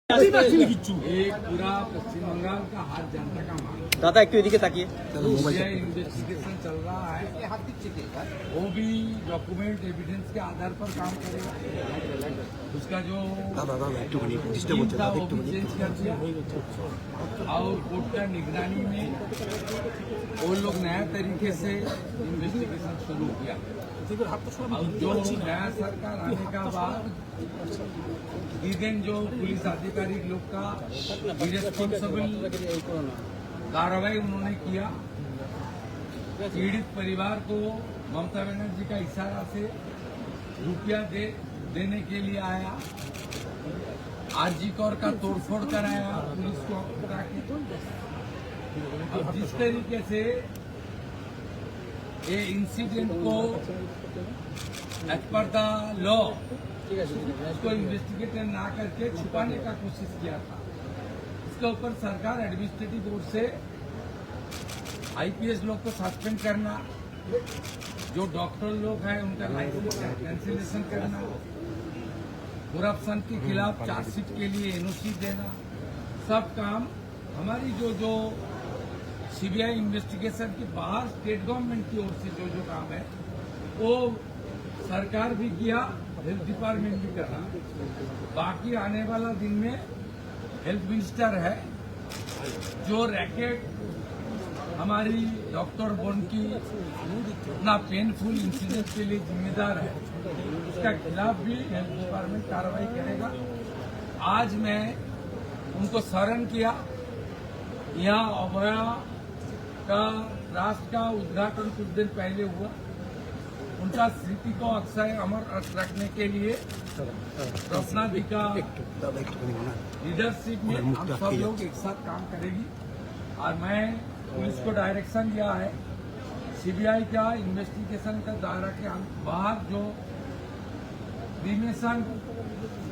पूरा पश्चिम बंगाल का हर जनता का मांग दादा एक एदिके ताकिए इन्वेस्टिगेशन चल रहा है। वो भी डॉक्यूमेंट एविडेंस के आधार पर काम करेगा। उसका जो टीम था वो भी चेंज कर दिया और कोर्ट का निगरानी में वो लोग नया तरीके से इन्वेस्टिगेशन शुरू किया। और जो नया सरकार आने का बाद दिन जो पुलिस अधिकारी लोग का इरेस्पॉन्सिबल कार्रवाई उन्होंने किया। पीड़ित परिवार को ममता बनर्जी का इशारा से रुपया देने के लिए आया। आरजी कौर का तोड़फोड़ कराया पुलिस को पकड़ा के। और जिस तरीके से ये इंसिडेंट को एज पर द लॉ उसको इन्वेस्टिगेट ना करके छुपाने का कोशिश किया था। इसके ऊपर सरकार एडमिनिस्ट्रेटिव बोर्ड से आईपीएस लोग को सस्पेंड करना, जो डॉक्टर लोग हैं उनका लाइसेंस कैंसिलेशन करना, करप्शन के खिलाफ चार्जशीट के लिए एनओसी देना, सब काम हमारी जो सीबीआई इन्वेस्टिगेशन के बाहर स्टेट गवर्नमेंट की ओर से जो काम है वो सरकार भी किया, हेल्थ डिपार्टमेंट भी कर रहा। बाकी आने वाला दिन में हेल्थ मिनिस्टर है जो रैकेट हमारी डॉक्टर बोन की इतना पेनफुल इंसिडेंट के लिए जिम्मेदार है, उसका खिलाफ भी हेल्थ डिपार्टमेंट कार्रवाई करेगा। आज मैं उनको स्मरण किया। यहाँ अभया का राष्ट्र का उद्घाटन कुछ दिन पहले हुआ। उनका स्मृति को अक्षय अमर रखने के लिए रत्ना जी का लीडरशिप में हम सब लोग एक साथ काम करेगी। और मैं पुलिस को डायरेक्शन दिया है सीबीआई का इन्वेस्टिगेशन का दायरा के बाहर जो क्रिमिनेशन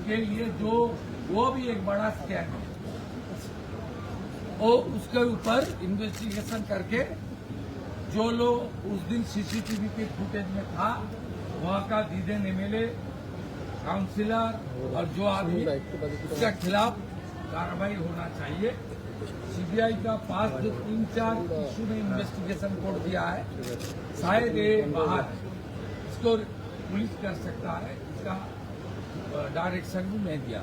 के लिए जो वो भी एक बड़ा स्कैम है, वो उसके ऊपर इन्वेस्टिगेशन करके जो लोग उस दिन सीसीटीवी के फुटेज में था वहाँ का दीदेन एमएलए काउंसिलर और जो आदमी उसके खिलाफ कार्रवाई होना चाहिए। सीबीआई का पास जो 3-4 इशू में इन्वेस्टिगेशन कोड दिया है, शायद ये बाहर इसको पुलिस कर सकता है। इसका डायरेक्शन भी मैं दिया।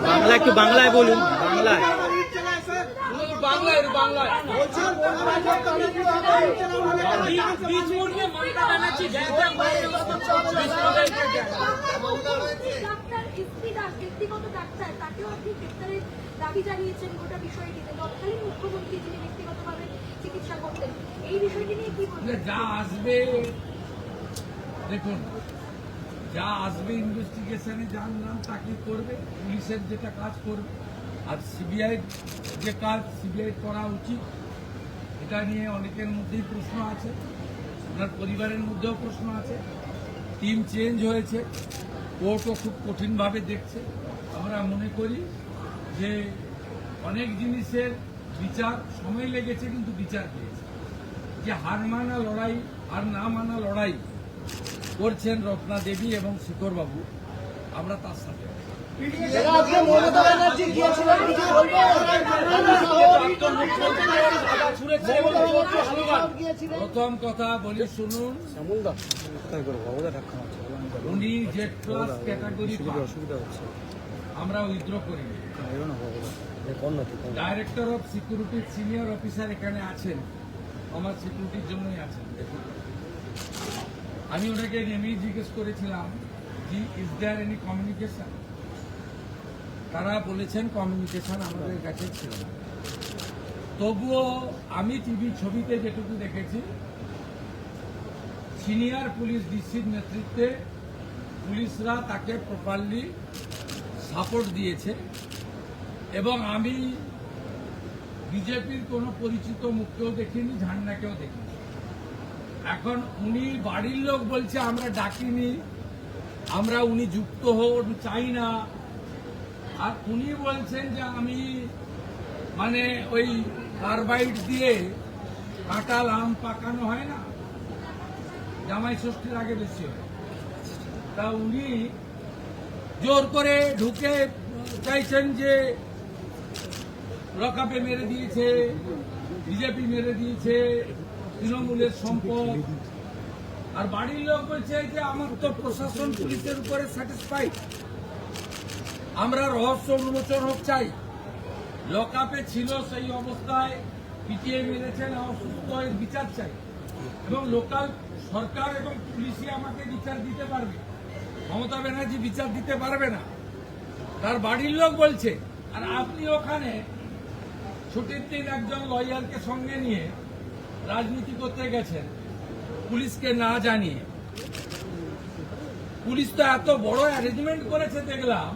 বাংলা একটু বাংলায় বলুন। বাংলায় ব্যক্তিগত ডাক্তার তাকেও আপনি গ্রেপ্তারের দাবি জানিয়েছেন গোটা বিষয়টিতে। তৎকালীন মুখ্যমন্ত্রী যিনি ব্যক্তিগতভাবে চিকিৎসা করতেন, এই বিষয়টি নিয়ে কি বলবেন? যা আসবে দেখুন, যা আসবে ইনভেস্টিগেশনে জানলাম তাকে করবে, পুলিশের যেটা কাজ করবে। আর সিবিআই যে কাজ সিবিআই করা উচিত, এটা নিয়ে অনেকের মধ্যেই প্রশ্ন আছে, ওনার পরিবারের মধ্যেও প্রশ্ন আছে। টিম চেঞ্জ হয়েছে, কোর্টও খুব কঠিনভাবে দেখছে। আমরা মনে করি যে অনেক জিনিসের বিচার সময় লেগেছে কিন্তু বিচার পেয়েছে। যে হার মানা লড়াই আর না মানা লড়াই করছেন রত্না দেবী এবং শেখর বাবু, আমরা তার সাথে। প্রথম কথা বলি শুনুন, উনি জেড প্লাস ক্যাটাগরি আমরা উইথড্র করি। ডাইরেক্টর অফ সিকিউরিটির সিনিয়র অফিসার এখানে আছেন, আমার সিকিউরিটির জন্যই আছেন। দেখুন, আমি ওনাকে নেমেই জিজ্ঞেস করেছিলাম জি ইজ দেয়ার এনি কমিউনিকেশন। তারা বলেছেন কমিউনিকেশন আমাদের কাছে ছিল না। তবুও আমি টিভি ছবিতে যেটুকু দেখেছি, সিনিয়র পুলিশ ডিসির নেতৃত্বে পুলিশরা তাকে প্রপারলি সাপোর্ট দিয়েছে এবং আমি বিজেপির কোনো পরিচিত মুখকেও দেখিনি, ঝান্ডাকেও দেখিনি। এখন উনি বাড়ির লোক বলছে আমরা ডাকিনি, আমরা উনি যুক্ত হন চাই না। আর উনি বলছেন যে আমি মানে ওই কার্বাইড দিয়ে কাঁঠাল আম পাকানো হয় না, জামাই ষষ্ঠীর আগে বেশি হয়, তা উনি জোর করে ঢুকে চাইছেন যে লকআপে মেরে দিয়েছে, বিজেপি মেরে দিয়েছে, তৃণমূলের সম্পদ। আর বাড়ির লোক বলছে যে আমার তো প্রশাসন পুলিশের উপরে স্যাটিসফাইড, আমরা রহস্য উন্মোচন হোক চাই। লকআপে ছিল সেই অবস্থায়, পিটিয়ে মেরেছেন, অসুস্থ এর বিচার চাই। এবং লোকাল সরকার এবং পুলিশই আমাকে বিচার দিতে পারবে, মমতা ব্যানার্জি বিচার দিতে পারবে না, তার বাড়ির লোক বলছে। আর আপনি ওখানে ছুটির দিন একজন লয়ারকে সঙ্গে নিয়ে রাজনীতি করতে গেছেন পুলিশকে না জানিয়ে। পুলিশ তো এত বড় অ্যারেঞ্জমেন্ট করেছে দেখলাম,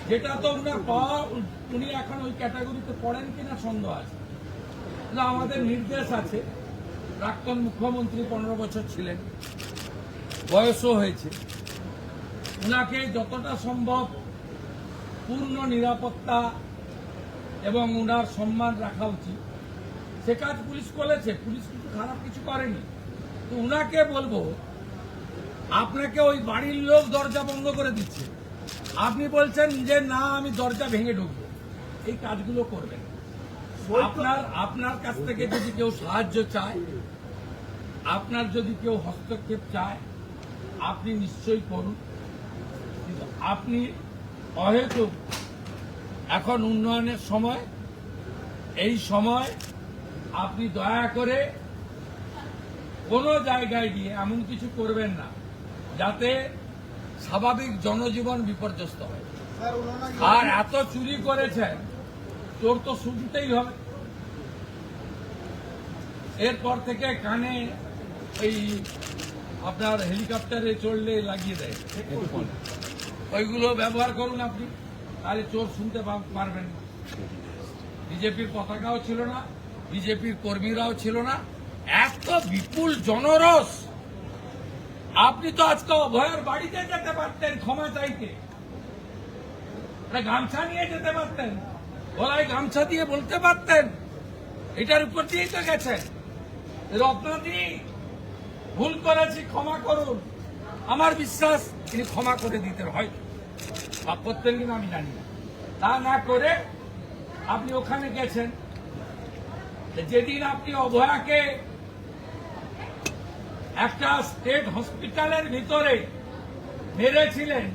যেটা তো উনার পাওয়া, উনি এখন ওই ক্যাটাগরিতে পড়েন কিনা সন্দেহ আছে। না, আমাদের নির্দেশ আছে, প্রাক্তন মুখ্যমন্ত্রী 15 বছর ছিলেন, বয়সও হয়েছে, উনাকে যতটা সম্ভব পূর্ণ নিরাপত্তা এবং উনার সম্মান রাখা উচিত। সে কাজ পুলিশ করেছে, পুলিশ কিন্তু খারাপ কিছু করেনি। তো উনাকে বলবো, আপনাকে ওই বাড়ির লোক দরজা বন্ধ করে দিচ্ছে, আপনি বলছেন যে না আমি দরজা ভেঙে ঢুকবো, এই কাজগুলো করবেন। আপনার কাছ থেকে যদি কেউ সাহায্য চায়, আপনার যদি কেউ হস্তক্ষেপ চায়, আপনি নিশ্চয়ই করুন। কিন্তু আপনি অহেতুক, এখন উন্নয়নের সময়, এই সময় আপনি দয়া করে কোনো জায়গায় গিয়ে এমন কিছু করবেন না যাতে স্বাভাবিক জনজীবন বিপর্যস্ত হয়। আর এত চুরি করেছেন, চোর তো শুনতেই হবে। এরপর থেকে কানে এই আপনার হেলিকপ্টারে চড়লে লাগিয়ে দেয়, ওইগুলো ব্যবহার করুন আপনি, তাহলে চোর শুনতে পারবেন না। বিজেপির পতাকাও ছিল না, বিজেপির কর্মীরাও ছিল না, এত বিপুল জনরস। আপনি তো আজকে অভয়ের বাড়িতে যেতে পারতেন ক্ষমা চাইতে, গামছা নিয়ে যেতে পারতেন, গলায় গামছা দিয়ে বলতে পারতেন এটার উপর দিয়েই তো গেছেন, রত্নাদি ভুল করেছি ক্ষমা করুন। আমার বিশ্বাস তিনি ক্ষমা করে দিতেন, হয়তো বা করতেন কিনা আমি জানি না। তা না করে আপনি ওখানে গেছেন। যেদিন আপনি অভয়াকে একটা স্টেট হসপিটালের ভিতরে মেরেছিলেন,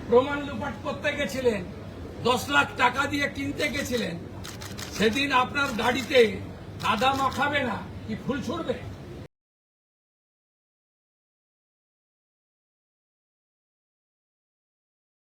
প্রমাণ লুপাট করতে গেছিলেন, 10 লাখ টাকা দিয়ে কিনতে গেছিলেন, সেদিন আপনার গাড়িতে কাদা মাখাবে না কি ফুল ছুড়বে?